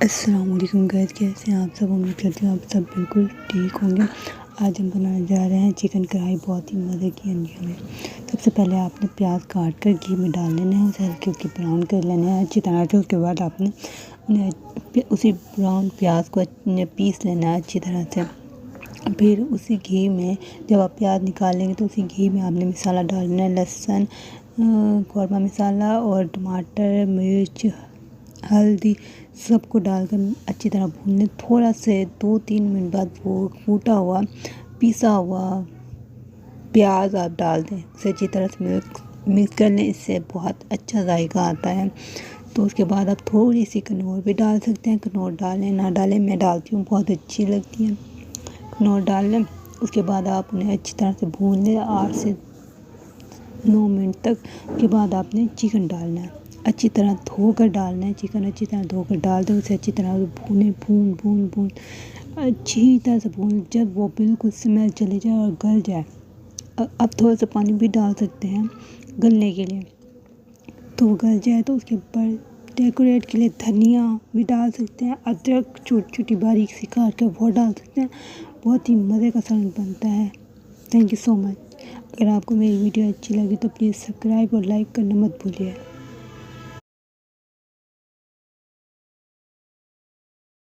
अस्सलाम वालेकुम गाइस, कैसे हैं आप सब। उम्मीद करती हूँ आप सब बिल्कुल ठीक होंगे। आज हम बनाने जा रहे हैं चिकन कढ़ाई। बहुत ही मज़े की अंजी में सबसे पहले आपने प्याज काट कर घी में डाल लेना है, उसे हल्के हल्के ब्राउन कर लेना है अच्छी तरह से। उसके बाद आपने उसी ब्राउन प्याज को पीस लेना है अच्छी तरह से। फिर उसी घी में जब आप प्याज निकालेंगे तो उसी घी में आपने मसाला डालना है, लहसुन, कौरमा मसाला और टमाटर, मिर्च, हल्दी सबको डालकर अच्छी तरह भून लें। थोड़ा से 2-3 मिनट बाद वो कूटा हुआ पिसा हुआ प्याज आप डाल दें, उसे अच्छी तरह से मिक्स कर लें। इससे बहुत अच्छा जायका आता है। तो उसके बाद आप थोड़ी सी कनौर भी डाल सकते हैं। कनौर डालें ना डालें, मैं डालती हूँ, बहुत अच्छी लगती है। कनौर डाल लें। उसके बाद आप उन्हें अच्छी तरह से भून लें 8 से 9 मिनट तक। उसके बाद आपने चिकन डालना है, अच्छी तरह धोकर डालना है। चिकन अच्छी तरह धोकर डाल दें, उसे अच्छी तरह भून भून भून अच्छी तरह से भून। जब वो बिल्कुल स्मेल चली जाए और गल जाए, अब थोड़ा सा पानी भी डाल सकते हैं गलने के लिए। तो वो गल जाए तो उसके ऊपर डेकोरेट के लिए धनिया भी डाल सकते हैं, अदरक छोटी छोटी बारीक सी काट कर वो डाल सकते हैं। बहुत ही मज़े का सलाद बनता है। Thank you so much. अगर आपको मेरी वीडियो अच्छी लगी तो प्लीज़ सब्सक्राइब और लाइक करना मत भूलिए।